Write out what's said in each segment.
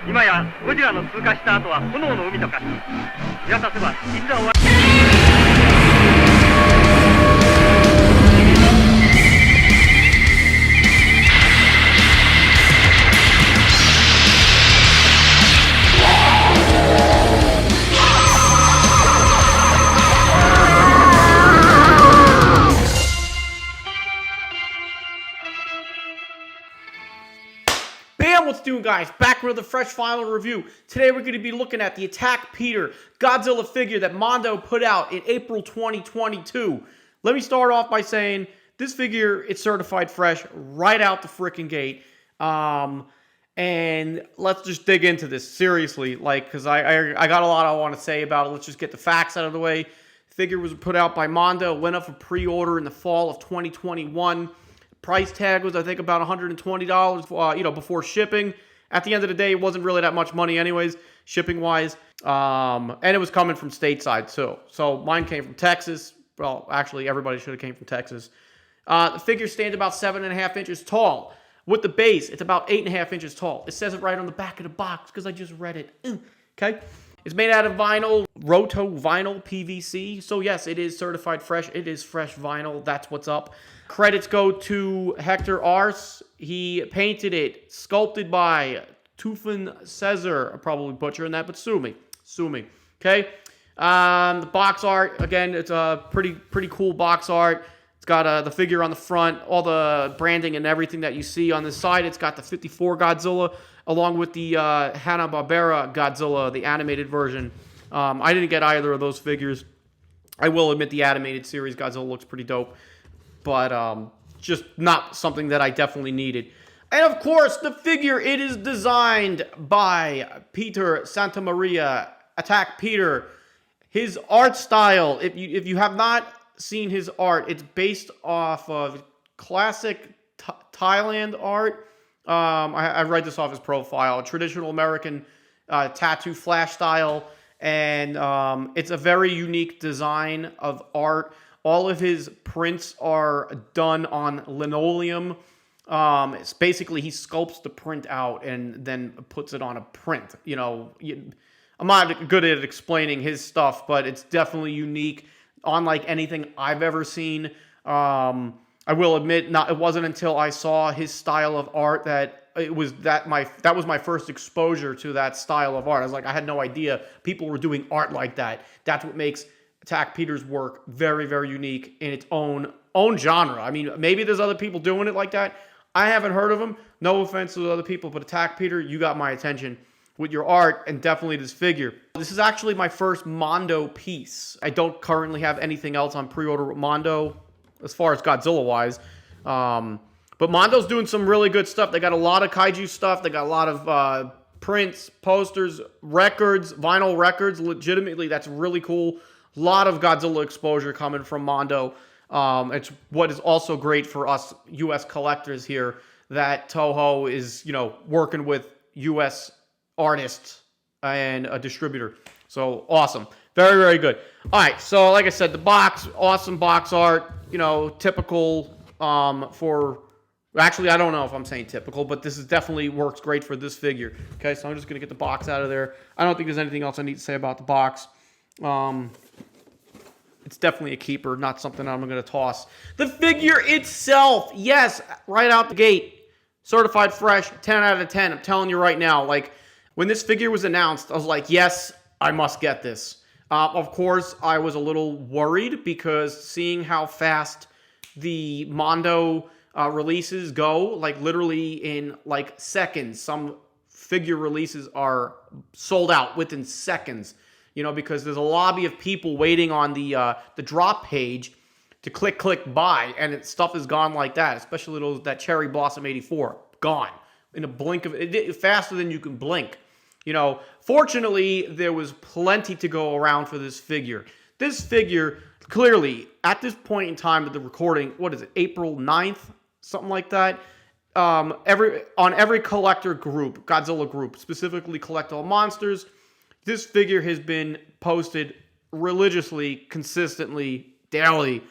今やゴジラの通過した後は炎の海と化し、見渡せばいつは終わBam, what's doing, guys? Back with a fresh final review. Today we're going to be looking at the Attack Peter Godzilla figure that Mondo put out in April 2022. Let me start off by saying this figure, it's certified fresh right out the freaking gate. And let's just dig into this seriously, because I got a lot I want to say about it. Let's just get the facts out of the way. The figure was put out by Mondo, went up for pre-order in the fall of 2021. Price tag was, I think, about $120, before shipping. At the end of the day, it wasn't really that much money anyways, shipping-wise. And it was coming from stateside, too. So mine came from Texas. Well, actually, everybody should have came from Texas. The figure stands about 7.5 inches tall. With the base, it's about 8.5 inches tall. It says it right on the back of the box because I just read it. Okay? It's made out of vinyl, roto vinyl PVC. So yes, it is certified fresh. It is fresh vinyl. That's what's up. Credits go to Hector Ars. He painted it, sculpted by Tufan Cesar. I'm probably butchering that, but sue me. Sue me. Okay? The box art, again, it's a pretty cool box art. It's got the figure on the front, all the branding and everything that you see on the side. It's got the 54 Godzilla, along with the Hanna-Barbera Godzilla, the animated version. I didn't get either of those figures. I will admit the animated series Godzilla looks pretty dope, but just not something that I definitely needed. And of course, the figure, it is designed by Peter Santamaria, Attack Peter. His art style, if you have not seen his art, it's based off of classic Thailand art. I read this off his profile, traditional American tattoo flash style, and it's a very unique design of art. All of his prints are done on linoleum. It's basically he sculpts the print out and then puts it on a print. I'm not good at explaining his stuff, but it's definitely unique, unlike anything I've ever seen. I will admit, it wasn't until I saw his style of art that that was my first exposure to that style of art. I was like, I had no idea people were doing art like that. That's what makes Attack Peter's work very, very unique in its own genre. I mean, maybe there's other people doing it like that. I haven't heard of them. No offense to other people, but Attack Peter, you got my attention with your art and definitely this figure. This is actually my first Mondo piece. I don't currently have anything else on pre-order with Mondo as far as Godzilla-wise. But Mondo's doing some really good stuff. They got a lot of kaiju stuff. They got a lot of prints, posters, records, vinyl records. Legitimately, that's really cool. A lot of Godzilla exposure coming from Mondo. It's what is also great for us U.S. collectors here, that Toho is, working with U.S. artists and a distributor. So awesome. Very, very good. All right. So like I said, the box, awesome box art, typical for, actually, I don't know if I'm saying typical, but this is definitely works great for this figure. Okay. So I'm just going to get the box out of there. I don't think there's anything else I need to say about the box. It's definitely a keeper, not something I'm going to toss. The figure itself, yes, right out the gate, certified fresh, 10 out of 10. I'm telling you right now, when this figure was announced, I was like, yes, I must get this. Of course, I was a little worried because seeing how fast the Mondo releases go, literally in seconds. Some figure releases are sold out within seconds, because there's a lobby of people waiting on the drop page to click buy, and stuff is gone like that, especially that Cherry Blossom 84, gone in a blink of it, faster than you can blink. Fortunately, there was plenty to go around for this figure. This figure, clearly, at this point in time of the recording, what is it, April 9th? Something like that. On every collector group, Godzilla group, specifically Collectible Monsters, this figure has been posted religiously, consistently, daily,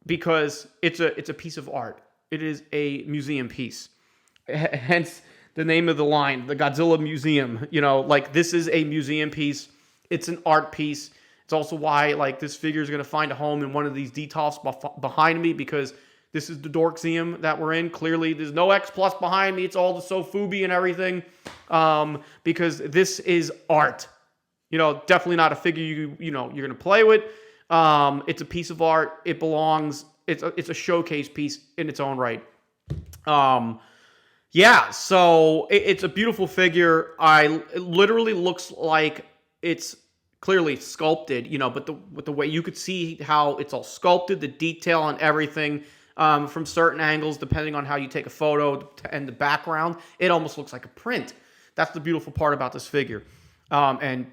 because it's a piece of art. It is a museum piece. Hence the name of the line, the Godzilla Museum. You know, like this is a museum piece. It's an art piece. It's also why like this figure is going to find a home in one of these details behind me, because this is the Dorkseum that we're in. Clearly, there's no X Plus behind me. It's all the Sofubi and everything, because this is art. You know, definitely not a figure you're going to play with. It's a piece of art. It belongs. It's a showcase piece in its own right. Yeah, so it's a beautiful figure. It literally looks like it's clearly sculpted, you know, but with the way you could see how it's all sculpted, the detail and everything, from certain angles, depending on how you take a photo and the background, it almost looks like a print. That's the beautiful part about this figure. And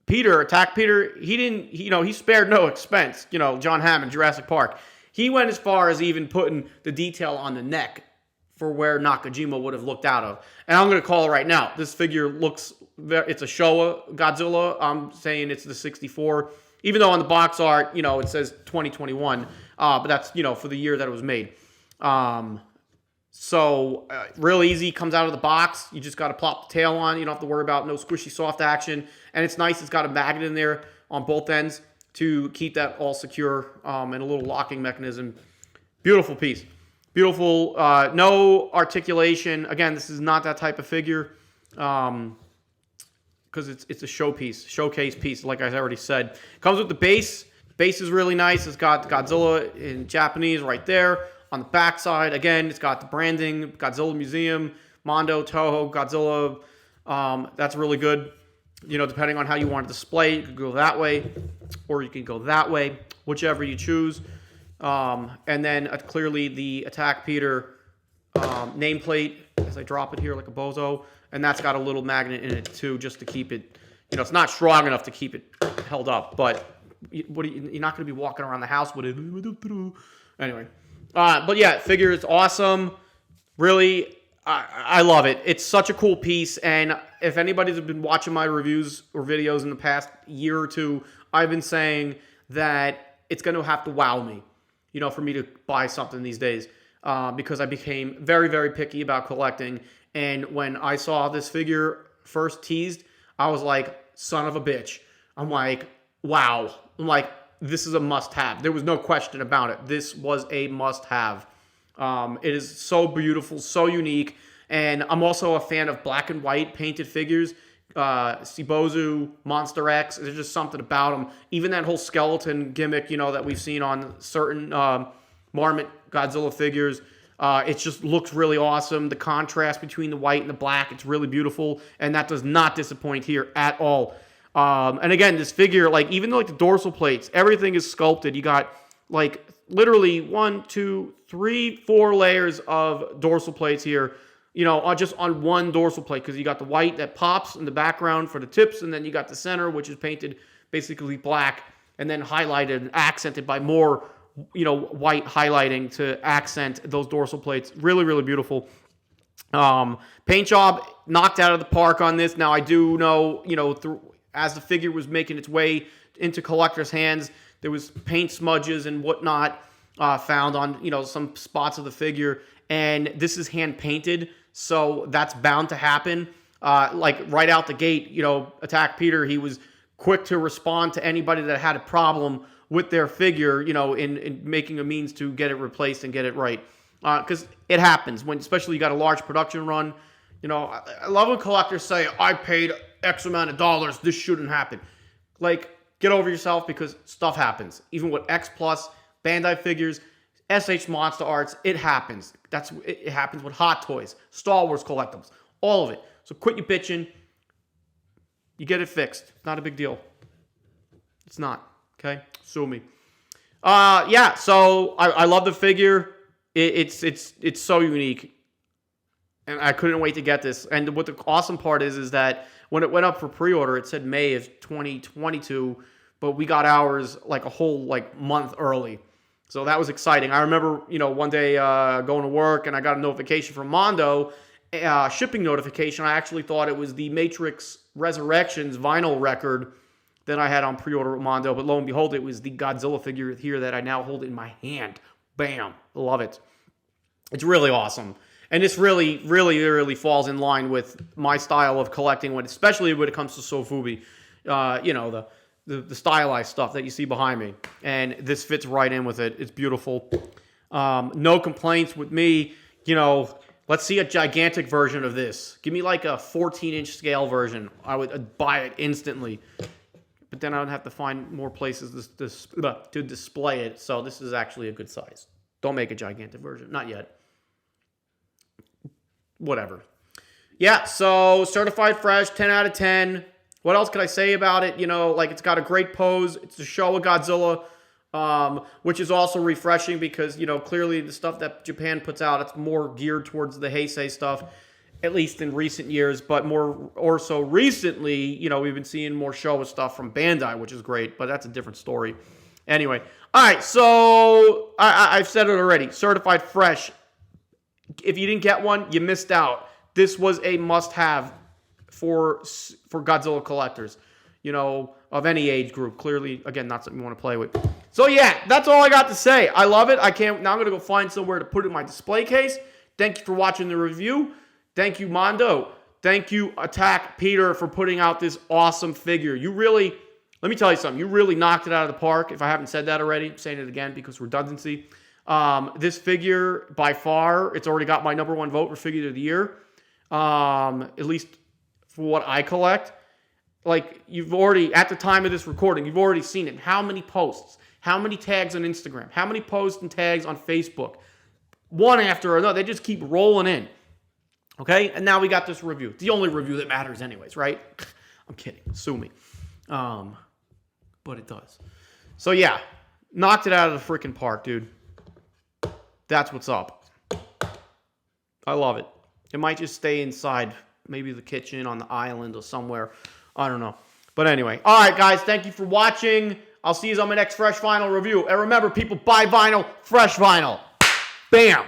Attack Peter, he spared no expense. You know, John Hammond, Jurassic Park. He went as far as even putting the detail on the neck for where Nakajima would have looked out of. And I'm going to call it right now. This figure looks, it's a Showa Godzilla. I'm saying it's the 64. Even though on the box art, you know, it says 2021. But that's, you know, for the year that it was made. So real easy, comes out of the box. You just got to plop the tail on. You don't have to worry about no squishy soft action. And it's nice. It's got a magnet in there on both ends to keep that all secure, and a little locking mechanism. Beautiful piece. Beautiful. No articulation. Again, this is not that type of figure, because it's a showcase piece, like I already said. Comes with the base. Base is really nice. It's got Godzilla in Japanese right there. On the back side, again, it's got the branding, Godzilla Museum, Mondo, Toho, Godzilla. That's really good. You know, depending on how you want to display, you could go that way, or you can go that way, whichever you choose. And then clearly the Attack Peter nameplate, as I drop it here like a bozo. And that's got a little magnet in it too, just to keep it, you know, it's not strong enough to keep it held up, but you're not going to be walking around the house with it. Anyway. But yeah, figure is awesome. Really, I love it. It's such a cool piece. And if anybody's been watching my reviews or videos in the past year or two, I've been saying that it's going to have to wow me, you know, for me to buy something these days. Because I became very, very picky about collecting. And when I saw this figure first teased, I was like, son of a bitch. I'm like, wow. I'm like, this is a must-have. There was no question about it. This was a must-have. It is so beautiful, so unique. And I'm also a fan of black and white painted figures. Shibozu, Monster X, there's just something about them. Even that whole skeleton gimmick, you know, that we've seen on certain Marmot Godzilla figures. It just looks really awesome. The contrast between the white and the black, it's really beautiful. And that does not disappoint here at all. And again, this figure, like, even like the dorsal plates, everything is sculpted. You got like literally 1, 2, 3, 4 layers of dorsal plates here, you know, just on one dorsal plate, because you got the white that pops in the background for the tips, and then you got the center, which is painted basically black, and then highlighted and accented by more, you know, white highlighting to accent those dorsal plates. Really, really beautiful. Paint job knocked out of the park on this. Now, I do know, you know, as the figure was making its way into collectors' hands, there was paint smudges and whatnot found on, you know, some spots of the figure. And this is hand painted, so that's bound to happen. Like right out the gate, you know, Attack Peter, he was quick to respond to anybody that had a problem with their figure, you know, in making a means to get it replaced and get it right. Because it happens, when especially you got a large production run. You know, I love when collectors say, I paid X amount of dollars, this shouldn't happen. Like, get over yourself, because stuff happens. Even with X Plus, Bandai figures, SH Monster Arts, it happens. It happens with Hot Toys, Star Wars collectibles, all of it. So quit your bitching. You get it fixed. Not a big deal. It's not. Okay? Sue me. Yeah, so I love the figure. It's so unique. And I couldn't wait to get this. And what the awesome part is that when it went up for pre-order, it said May of 2022, but we got ours like a whole like month early. So that was exciting. I remember, you know, one day going to work, and I got a notification from Mondo, shipping notification. I actually thought it was the Matrix Resurrections vinyl record that I had on pre-order with Mondo, but lo and behold, it was the Godzilla figure here that I now hold in my hand. Bam. Love it. It's really awesome. And this really falls in line with my style of collecting, especially when it comes to Sofubi. You know, the stylized stuff that you see behind me. And this fits right in with it. It's beautiful. No complaints with me. You know, let's see a gigantic version of this. Give me like a 14-inch scale version. I would buy it instantly. But then I would have to find more places to display it. So this is actually a good size. Don't make a gigantic version. Not yet. Whatever. Yeah, so certified fresh, 10 out of 10. What else could I say about it? You know, like it's got a great pose. It's a show of Godzilla, which is also refreshing because, you know, clearly the stuff that Japan puts out, it's more geared towards the Heisei stuff, at least in recent years. But more or so recently, you know, we've been seeing more Showa stuff from Bandai, which is great, but that's a different story. Anyway, all right, so I've said it already. Certified fresh. If you didn't get one, you missed out. This was a must-have for Godzilla collectors, you know, of any age group. Clearly, again, not something you want to play with. So yeah, that's all I got to say. I love it. Now I'm going to go find somewhere to put it in my display case. Thank you for watching the review. Thank you, Mondo. Thank you, Attack Peter, for putting out this awesome figure. Let me tell you something. You really knocked it out of the park. If I haven't said that already, I'm saying it again because redundancy. This figure, by far, it's already got my #1 vote for figure of the year. At least for what I collect. Like, you've already, at the time of this recording, you've already seen it. How many posts? How many tags on Instagram? How many posts and tags on Facebook? One after another. They just keep rolling in. Okay? And now we got this review. It's the only review that matters anyways, right? I'm kidding. Sue me. But it does. So, yeah. Knocked it out of the freaking park, dude. That's what's up. I love it. It might just stay inside, maybe the kitchen on the island or somewhere. I don't know. But anyway. All right, guys. Thank you for watching. I'll see you on my next Fresh Vinyl review. And remember, people, buy vinyl, fresh vinyl. Bam.